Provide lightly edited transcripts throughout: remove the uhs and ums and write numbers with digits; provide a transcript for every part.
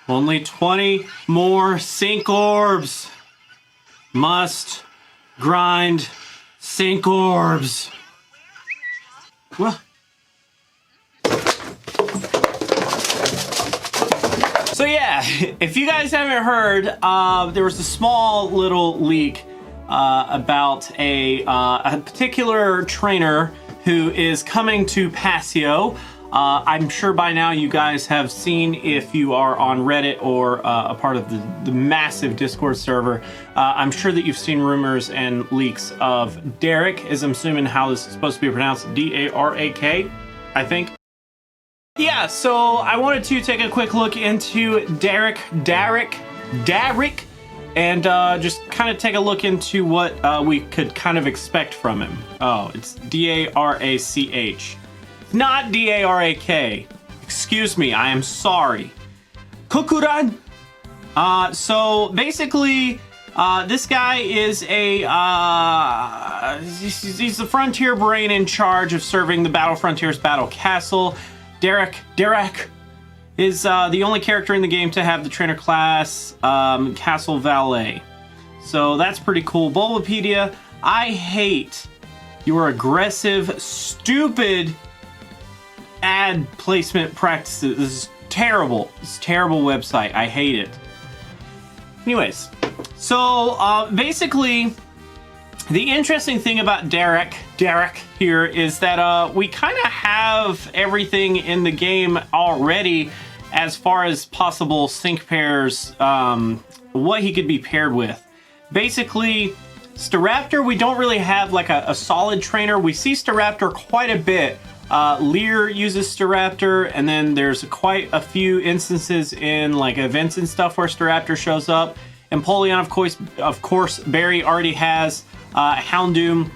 Only 20 more sync orbs. Must grind sync orbs. What? So yeah, if you guys haven't heard, there was a small little leak about a particular trainer who is coming to Passio. I'm sure by now you guys have seen, if you are on Reddit or a part of the massive Discord server, I'm sure that you've seen rumors and leaks of Darach, as I'm assuming how this is supposed to be pronounced, D-A-R-A-K, I think. Yeah, so I wanted to take a quick look into Darach, and just kind of take a look into what we could kind of expect from him. Oh, it's D-A-R-A-C-H. Not D-A-R-A-K. Excuse me, I am sorry. Kukuran. So basically, this guy is he's the frontier brain in charge of serving the Battle Frontiers Battle Castle. Darach is the only character in the game to have the trainer class Castle Valet. So that's pretty cool. Bulbapedia, I hate your aggressive, stupid ad placement practices. This is terrible. It's a terrible website. I hate it. Anyways, so basically, the interesting thing about Darach here is that we kind of have everything in the game already as far as possible sync pairs, what he could be paired with. Basically, Staraptor, we don't really have like a solid trainer. We see Staraptor quite a bit. Nair uses Staraptor, and then there's quite a few instances in like events and stuff where Staraptor shows up. Empoleon, of course, Barry already has. Houndoom,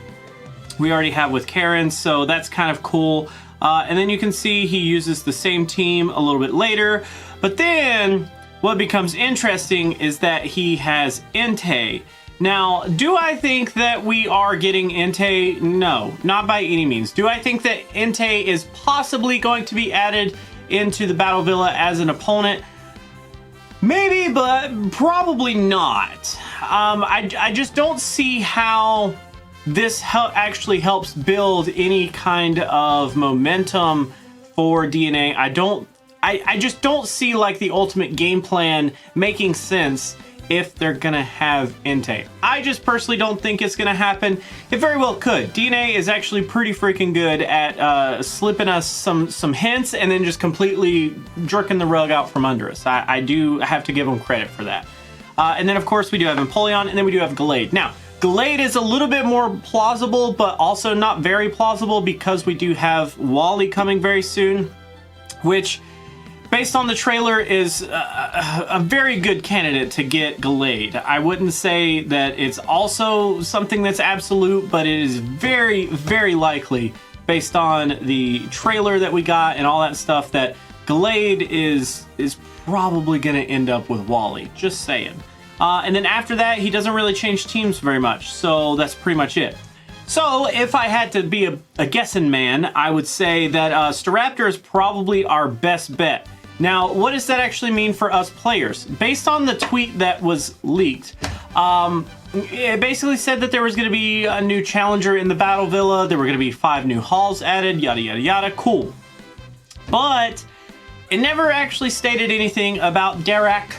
we already have with Karen, so that's kind of cool. And then you can see he uses the same team a little bit later. But then what becomes interesting is that he has Entei. Now, do I think that we are getting Entei? No, not by any means. Do I think that Entei is possibly going to be added into the Battle Villa as an opponent? Maybe, but probably not. I just don't see how this actually helps build any kind of momentum for DNA. I just don't see like the ultimate game plan making sense if they're gonna have Entei. I just personally don't think it's gonna happen. It very well could. DNA is actually pretty freaking good at slipping us some hints and then just completely jerking the rug out from under us. I do have to give them credit for that. And then of course we do have Empoleon, and then we do have Gallade. Now, Gallade is a little bit more plausible, but also not very plausible because we do have Wally coming very soon, which, based on the trailer, is a very good candidate to get Gallade. I wouldn't say that it's also something that's absolute, but it is very, very likely, based on the trailer that we got and all that stuff, that Gallade is probably going to end up with Wally. Just saying. And then after that, he doesn't really change teams very much, so that's pretty much it. So if I had to be a guessing man, I would say that Staraptor is probably our best bet. Now, what does that actually mean for us players? Based on the tweet that was leaked, it basically said that there was going to be a new challenger in the Battle Villa, there were going to be 5 new halls added, yada yada yada, cool. But it never actually stated anything about Darach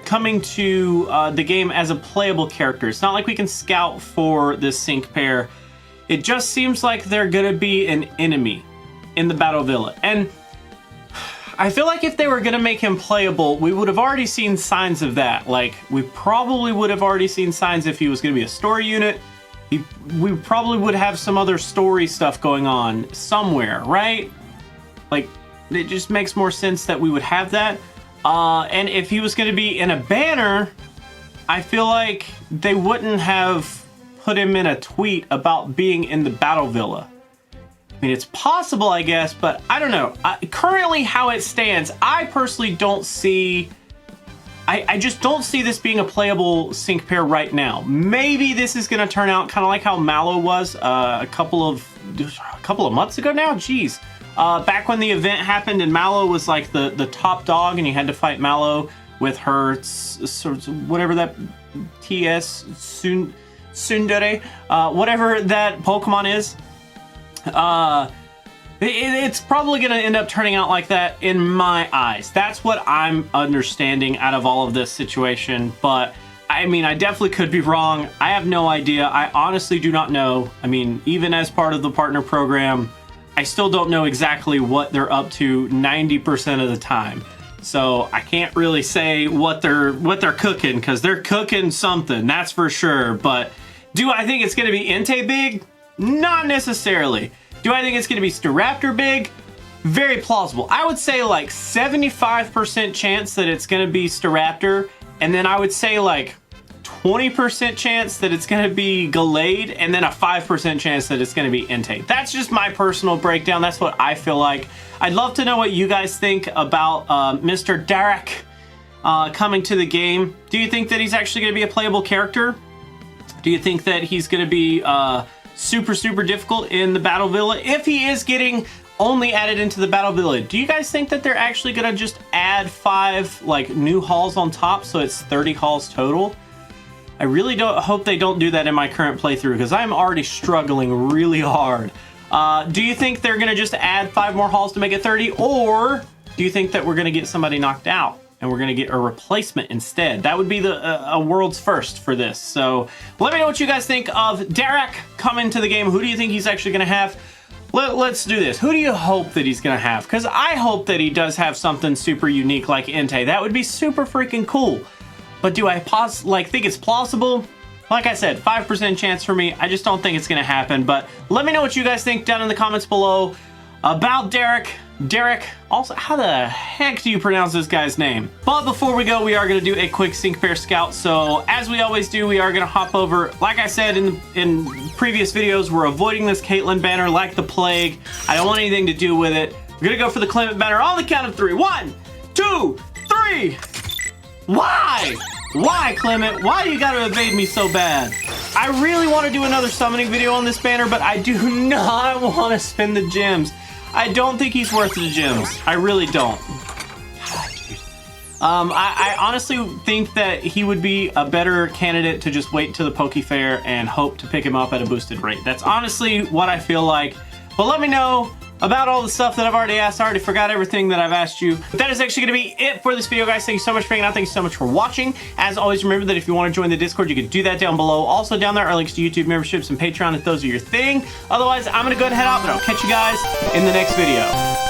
coming to the game as a playable character. It's not like we can scout for this sync pair. It just seems like they're going to be an enemy in the Battle Villa. And I feel like if they were going to make him playable, we would have already seen signs of that. Like, we probably would have already seen signs if he was going to be a story unit. We probably would have some other story stuff going on somewhere, right? Like, it just makes more sense that we would have that. And if he was going to be in a banner, I feel like they wouldn't have put him in a tweet about being in the Battle Villa. I mean, it's possible, I guess, but I don't know. Currently, how it stands, I personally don't see... I just don't see this being a playable sync pair right now. Maybe this is going to turn out kind of like how Mallow was a couple of months ago now? Jeez. Back when the event happened and Mallow was like the top dog and you had to fight Mallow with her, whatever that Tsundere, whatever that Pokemon is. It's probably going to end up turning out like that in my eyes. That's what I'm understanding out of all of this situation. But, I mean, I definitely could be wrong. I have no idea. I honestly do not know. I mean, even as part of the partner program, I still don't know exactly what they're up to 90% of the time. So I can't really say what they're cooking, because they're cooking something, that's for sure. But do I think it's going to be Entei big? Not necessarily. Do I think it's going to be Staraptor big? Very plausible. I would say like 75% chance that it's going to be Staraptor, and then I would say like 20% chance that it's going to be Gallade, and then a 5% chance that it's going to be Entei. That's just my personal breakdown. That's what I feel like. I'd love to know what you guys think about Mr. Darach coming to the game. Do you think that he's actually going to be a playable character? Do you think that he's going to be super difficult in the Battle Villa? If he is getting only added into the Battle Villa, do you guys think that they're actually going to just add 5 like new halls on top, so it's 30 halls total? I really hope they don't do that in my current playthrough, because I'm already struggling really hard. Do you think they're going to just add 5 more halls to make it 30? Or do you think that we're going to get somebody knocked out and we're going to get a replacement instead? That would be a world's first for this. So let me know what you guys think of Darach coming to the game. Who do you think he's actually going to have? Let's do this. Who do you hope that he's going to have? Because I hope that he does have something super unique like Entei. That would be super freaking cool. But do I think it's plausible? Like I said, 5% chance for me. I just don't think it's going to happen. But let me know what you guys think down in the comments below about Darach. Also, how the heck do you pronounce this guy's name? But before we go, we are going to do a quick Sync Pair Scout. So as we always do, we are going to hop over. Like I said in previous videos, we're avoiding this Caitlyn banner like the plague. I don't want anything to do with it. We're going to go for the Clement banner on the count of 3. 1, 2, 3. Why? Why, Clement? Why do you gotta evade me so bad? I really want to do another summoning video on this banner, but I do not want to spend the gems. I don't think he's worth the gems. I really don't. God, dude. I honestly think that he would be a better candidate to just wait to the Poke Fair and hope to pick him up at a boosted rate. That's honestly what I feel like. But let me know about all the stuff that I've already asked. I already forgot everything that I've asked you. But that is actually going to be it for this video, guys. Thank you so much for hanging out. Thank you so much for watching. As always, remember that if you want to join the Discord, you can do that down below. Also, down there are links to YouTube memberships and Patreon if those are your thing. Otherwise, I'm going to go ahead and head out, but I'll catch you guys in the next video.